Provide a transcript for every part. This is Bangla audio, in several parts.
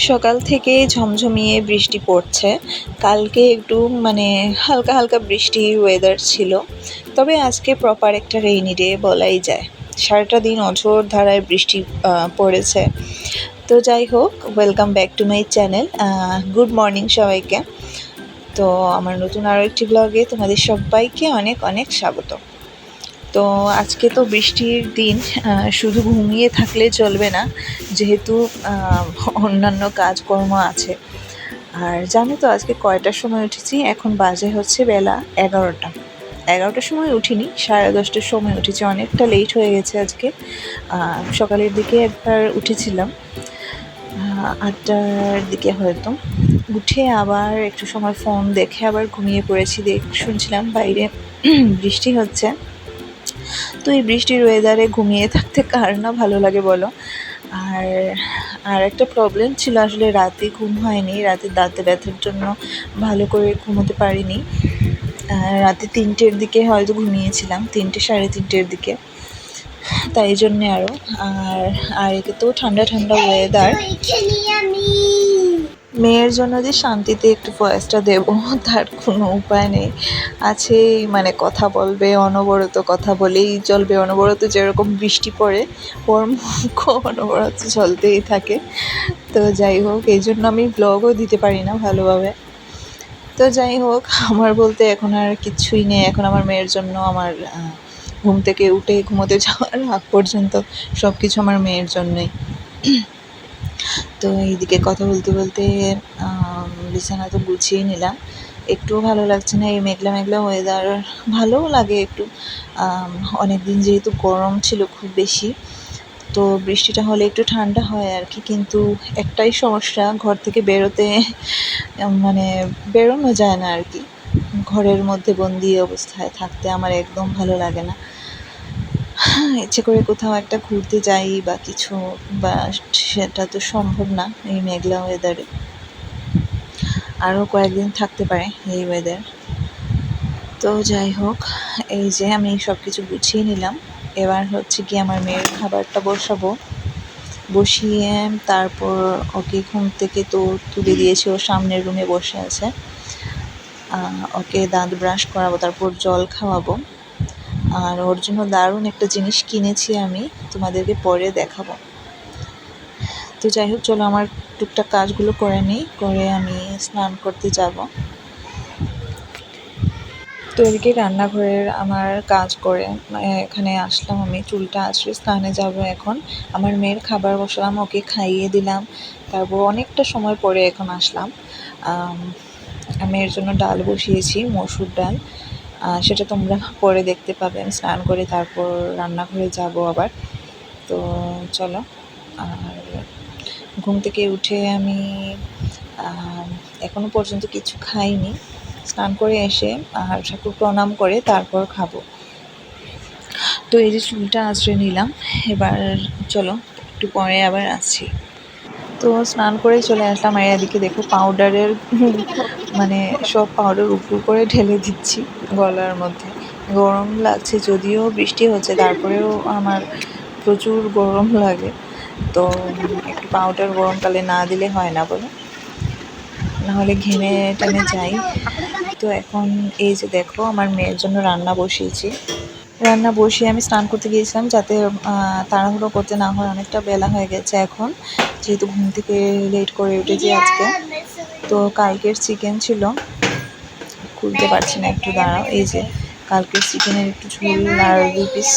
সকাল থেকে ঝমঝমিয়ে বৃষ্টি পড়ছে। কালকে একটু হালকা হালকা বৃষ্টির ওয়েদার ছিল, তবে আজকে প্রপার একটা রেইনি ডে বলাই যায়। সারাটা দিন অঝোর ধারায় বৃষ্টি পড়েছে। তো যাই হোক, welcome back to my channel. Good morning সবাইকে। তো আমার নতুন আরও একটি ব্লগে তোমাদের সবাইকে অনেক অনেক স্বাগত। তো আজকে তো বৃষ্টির দিন, শুধু ঘুমিয়ে থাকলে চলবে না, যেহেতু অন্যান্য কাজকর্ম আছে। আর জানো তো আজকে কয়টার সময় উঠেছি? এখন বাজে হচ্ছে বেলা 11টা। 11টার সময় উঠিনি, 10:30টার সময় উঠেছি। অনেকটা লেট হয়ে গেছে আজকে। সকালের দিকে একবার উঠেছিলাম 8টার দিকে হয়তো। উঠে আবার একটু সময় ফোন দেখে আবার ঘুমিয়ে পড়েছি। শুনছিলাম বাইরে বৃষ্টি হচ্ছে। তো এই বৃষ্টির ওয়েদারে ঘুমিয়ে থাকতে কার না ভালো লাগে বলো। আর একটা প্রবলেম ছিল, আসলে রাতে ঘুম হয়নি। রাতে দাঁতে ব্যথার জন্য ভালো করে ঘুমোতে পারিনি। রাতে 3টের দিকে হয়তো ঘুমিয়েছিলাম, 3টে 3:30-এর দিকে। তাই জন্যে আর একে তো ঠান্ডা ঠান্ডা ওয়েদার। মেয়ের জন্য যে শান্তিতে একটু ভয়েসটা দেবো তার কোনো উপায় নেই। আছেই কথা বলবে, অনবরত কথা বলেই চলবে। অনবরত যেরকম বৃষ্টি পড়ে, ওর মুখ অনবরত চলতেই থাকে। তো যাই হোক, এই জন্য আমি ব্লগও দিতে পারি না ভালোভাবে। তো যাই হোক, আমার বলতে এখন আর কিচ্ছুই নেই। এখন আমার মেয়ের জন্য আমার ঘুম থেকে উঠে ঘুমোতে যাওয়ার আগ পর্যন্ত সব কিছু আমার মেয়ের জন্যই। তো এইদিকে কথা বলতে বলতে বিছানা তো গুছিয়ে নিলাম। একটুও ভালো লাগছে না এই মেঘলা মেঘলা ওয়েদার। ভালোও লাগে একটু। অনেক দিন যেহেতু গরম ছিল খুব বেশি, তো বৃষ্টিটা হলে একটু ঠান্ডা হয় আর কি। কিন্তু একটাই সমস্যা, ঘর থেকে বেরোনো যায় না আর কি। ঘরের মধ্যে বন্দি অবস্থায় থাকতে আমার একদম ভালো লাগে না। ইচ্ছে করে কোথাও একটা ঘুরতে যাই বা কিছু, বা সেটা তো সম্ভব না এই মেঘলা ওয়েদারে। আরও কয়েকদিন থাকতে পারে এই ওয়েদার। তো যাই হোক, এই যে আমি সব কিছু গুছিয়ে নিলাম। এবার হচ্ছে কি আমার মেয়ের খাবারটা বসিয়ে তারপর ওকে ঘুম থেকে তো তুলে দিয়েছি। ও সামনের রুমে বসে আছে। ওকে দাঁত ব্রাশ করাবো, তারপর জল খাওয়াবো। আর ওর জন্য দারুণ একটা জিনিস কিনেছি আমি, তোমাদেরকে পরে দেখাবো। তো যাই হোক, চলো আমার টুকটাক কাজগুলো করে নিই, করে আমি স্নান করতে যাব। তো এদিকে রান্নাঘরের আমার কাজ করে এখানে আসলাম। আমি চুলটা আঁচড়ে স্নানে যাব এখন। আমার মেয়ের খাবার বসালাম, ওকে খাইয়ে দিলাম। তারপর অনেকটা সময় পরে এখন আসলাম। মেয়ের জন্য ডাল বসিয়েছি, মসুর ডাল। সেটা তোমরা পরে দেখতে পাবে। আমি স্নান করে তারপর রান্নাঘরে যাব আবার। তো চলো। আর ঘুম থেকে উঠে আমি এখনও পর্যন্ত কিছু খাইনি। স্নান করে এসে ঠাকুর প্রণাম করে তারপর খাবো। তো এই যে চুলটা আঁচড়ে নিলাম, এবার চলো একটু পরে আবার আসছি। তো স্নান করে চলে আসলাম। আর এদিকে দেখো পাউডারের সব পাউডার উপর করে ঢেলে দিচ্ছি গলার মধ্যে। গরম লাগছে, যদিও বৃষ্টি হচ্ছে, তারপরেও আমার প্রচুর গরম লাগে। তো একটু পাউডার গরমকালে না দিলে হয় না বলো, নাহলে ঘেমে টেমে যাই। তো এখন এই যে দেখো আমার মেয়ের জন্য রান্না বসিয়ে আমি স্নান করতে গিয়েছিলাম, যাতে তাড়াহুড়ো করতে না হয়। অনেকটা বেলা হয়ে গেছে এখন, যেহেতু ঘুম থেকে লেট করে উঠেছি আজকে। তো কালকের চিকেন ছিল, খুলতে পারছি না, একটু দাঁড়াও। এই যে কালকের চিকেনের একটু ঝোল, আর 2 পিস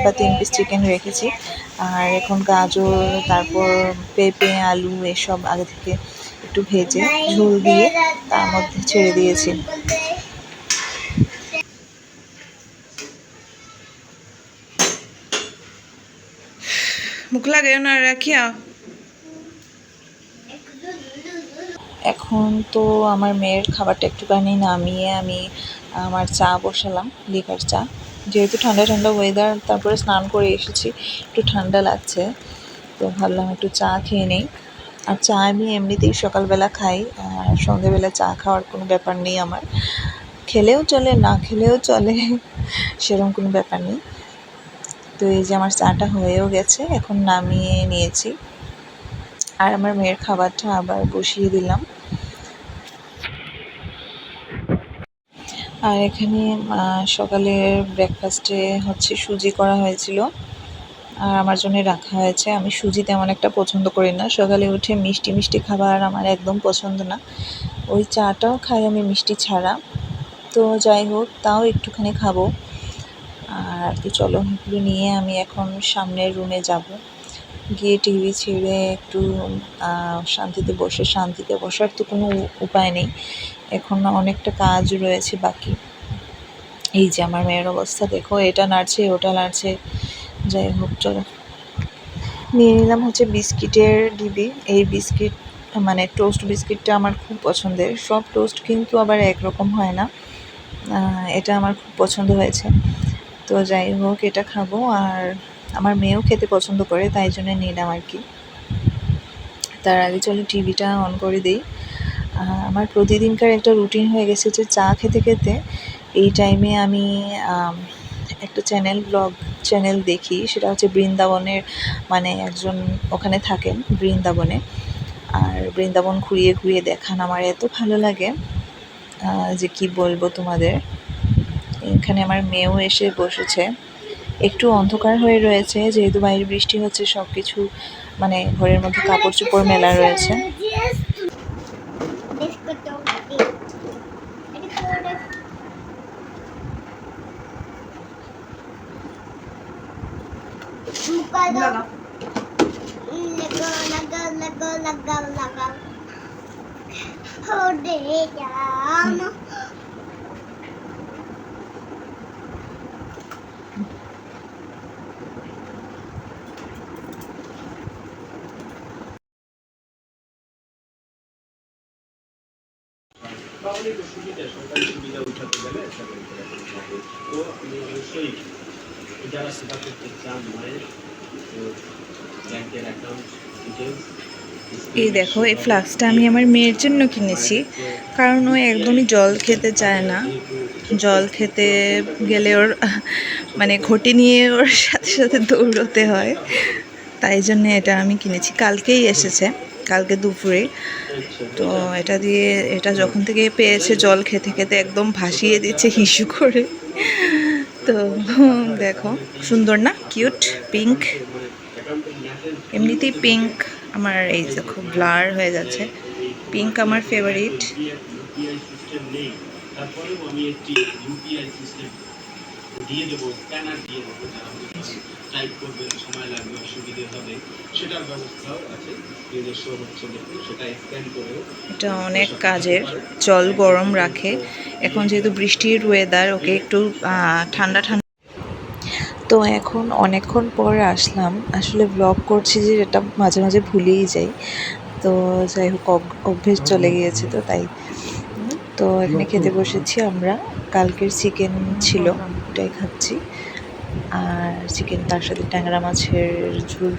বা 3 পিস চিকেন রেখেছি। আর এখন গাজর, তারপর পেঁপে, আলু এসব আগে থেকে একটু ভেজে ঝোল দিয়ে তার মধ্যে ছেড়ে দিয়েছি। মুখ লাগে না রাখিয়া। এখন তো আমার মেয়ের খাবারটা একটুখানি নামিয়ে আমি আমার চা বসালাম, লিকার চা। যেহেতু ঠান্ডা ঠান্ডা ওয়েদার, তারপরে স্নান করে এসেছি, একটু ঠান্ডা লাগছে। তো ভাবলাম একটু চা খেয়ে নেই। আর চা আমি এমনিতেই সকালবেলা খাই, আর সন্ধ্যেবেলা চা খাওয়ার কোনো ব্যাপার নেই আমার। খেলেও চলে, না খেলেও চলে, সেরকম কোনো ব্যাপার নেই। তো এই যে আমার চাটা হয়েও গেছে, এখন নামিয়ে নিয়েছি। আর আমার মেয়ের খাবারটা আবার বসিয়ে দিলাম। আর এখানে সকালের ব্রেকফাস্টে হচ্ছে সুজি করা হয়েছিল আর আমার জন্য রাখা হয়েছে। আমি সুজি তেমন একটা পছন্দ করি না, সকালে উঠে মিষ্টি মিষ্টি খাবার আমার একদম পছন্দ না। ওই চাটাও খাই আমি মিষ্টি ছাড়া। তো যাই হোক, তাও একটুখানি খাবো। আর কি চলো, এগুলো নিয়ে আমি এখন সামনের রুমে যাব, গিয়ে টিভি ছেড়ে একটু শান্তিতে বসার তো কোনো উপায় নেই, এখন অনেকটা কাজ রয়েছে বাকি। এই যে আমার মেয়ের অবস্থা দেখো, এটা নাড়ছে ওটা নাড়ছে। যাই হোক চলো, নিয়ে নিলাম হচ্ছে বিস্কিটের ডিবি। এই বিস্কিট মানে টোস্ট বিস্কিটটা আমার খুব পছন্দের। সব টোস্ট কিন্তু আবার একরকম হয় না, এটা আমার খুব পছন্দ হয়েছে। তো যাই হোক, এটা খাবো। আর আমার মেয়েও খেতে পছন্দ করে, তাই জন্য নিলাম আর কি। তার আগে চলো টিভিটা অন করে দিই। আমার প্রতিদিনকার একটা রুটিন হয়ে গেছে যে চা খেতে খেতে এই টাইমে আমি একটা ব্লগ চ্যানেল দেখি। সেটা হচ্ছে বৃন্দাবনের, মানে একজন ওখানে থাকেন বৃন্দাবনে, আর বৃন্দাবন ঘুরিয়ে ঘুরিয়ে দেখান আমার এত ভালো লাগে যে কি বলবো তোমাদের। এখানে আমার মেয়েও এসে বসেছে। একটু অন্ধকার হয়ে রয়েছে যেহেতু বাইরে বৃষ্টি হচ্ছে, সব কিছু মানে ঘরের মধ্যে কাপড় চোপড় মেলা রয়েছে। সুবিধা উঠাতে গেলে তো আপনি অবশ্যই যারা সেটা করতে চান ব্যাংকের অ্যাকাউন্ট ডিটেলস। এই দেখো, এই ফ্লাক্সটা আমি আমার মেয়ের জন্য কিনেছি, কারণ ও একদমই জল খেতে চায় না। জল খেতে গেলে ওর মানে ঘটি নিয়ে ওর সাথে সাথে দৌড়তে হয়, তাই জন্য এটা আমি কিনেছি। কালকেই এসেছে, কালকে দুপুরে। তো এটা যখন থেকে পেয়েছে জল খেতে খেতে একদম ভাসিয়ে দিচ্ছে হিসু করে। তো দেখো, সুন্দর না, কিউট, পিঙ্ক। এমনিতেই পিঙ্ক আমার, এই দেখো ব্লার হয়ে যাচ্ছে। পিঙ্ক আমার ফেভারিট। দিয়ে দেবো, স্ক্যানার দিয়ে দেবো, যারা টাইপ করবেন সময় লাগবে অসুবিধে হবে সেটার ব্যবস্থাও আছে। নিজস্ব হচ্ছে দেখুন, সেটা স্ক্যান করেও। এটা অনেক কাজের, জল গরম রাখে। এখন যেহেতু বৃষ্টির ওয়েদার, ওকে একটু ঠান্ডা ঠান্ডা। তো এখন অনেকক্ষণ পরে আসলাম, আসলে ব্লগ করছি যে এটা মাঝে মাঝে ভুলেই যাই। তো যাই হোক, অভ্যেস চলে গিয়েছে, তো তাই। তো এখানে খেতে বসেছি আমরা। কালকের চিকেন ছিল, ওটাই খাচ্ছি। আর চিকেন, তার সাথে ট্যাংরা মাছের ঝোল।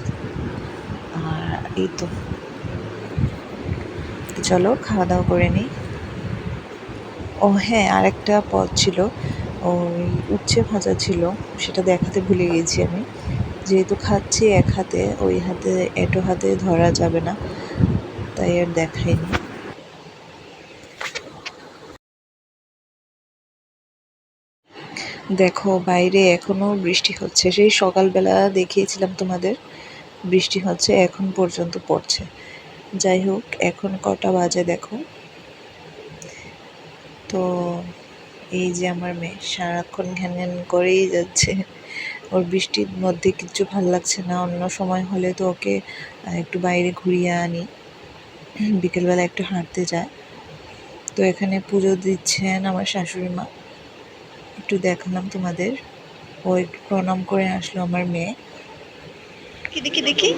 আর এই তো, চলো খাওয়া দাওয়া করে নিই। ও হ্যাঁ, আরেকটা পদ ছিল, ওই উচ্ছে ভাজা ছিল, সেটা দেখাতে ভুলে গেছি আমি। যেহেতু খাচ্ছি এক হাতে, ওই হাতে এটো হাতে ধরা যাবে না, তাই আর দেখাইনি। দেখো বাইরে এখনও বৃষ্টি হচ্ছে, সেই সকালবেলা দেখিয়েছিলাম তোমাদের বৃষ্টি হচ্ছে, এখন পর্যন্ত পড়ছে। যাই হোক, এখন কটা বাজে দেখো। তো এই যে আমার মেয়ে সারাক্ষণ ঘ্যান ঘ্যান করেই যাচ্ছে। ওর বৃষ্টির মধ্যে কিচ্ছু ভাল লাগছে না। অন্য সময় হলে তো ওকে একটু বাইরে ঘুরিয়ে আনি, বিকেলবেলা একটু হাঁটতে যায়। তো এখানে পুজো দিচ্ছেন আমার শাশুড়ি মা, একটু দেখালাম তোমাদের। ও একটু প্রণাম করে আসলো আমার মেয়ে। কি দেখি দেখি,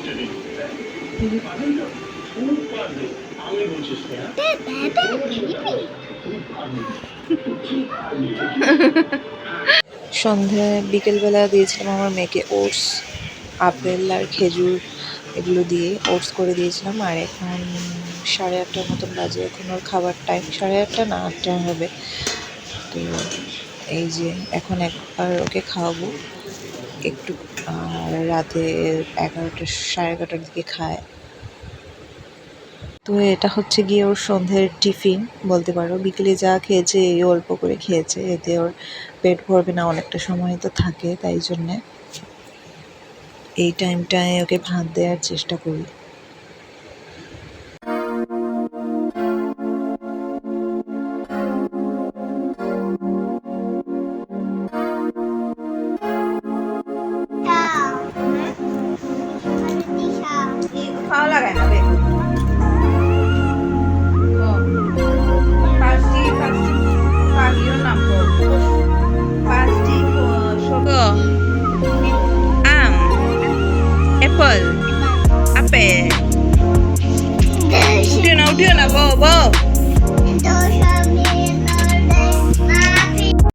সন্ধ্যায় বিকেলবেলা দিয়েছিলাম আমার মেয়েকে ওটস, আপেল আর খেজুর এগুলো দিয়ে ওটস করে দিয়েছিলাম। আর এখন 8:30 মতন বাজে, এখন ওর খাবার টাইম 8:30 না 8টা হবে। তো এই যে এখন একবার ওকে খাওয়াবো একটু, আর রাতে 11টা 11:30টার দিকে খায়। তো এটা হচ্ছে গিয়ে ওর সন্ধ্যের টিফিন বলতে পারো। বিকেলে যা খেয়েছে এই অল্প করে খেয়েছে, এতে ওর পেট ভরবে না, অনেকটা সময় তো থাকে, তাই জন্যে এই টাইমটায় ওকে ভাত দেওয়ার চেষ্টা করি। খাওয়া লাগায় না রে। আম, অ্যাপল,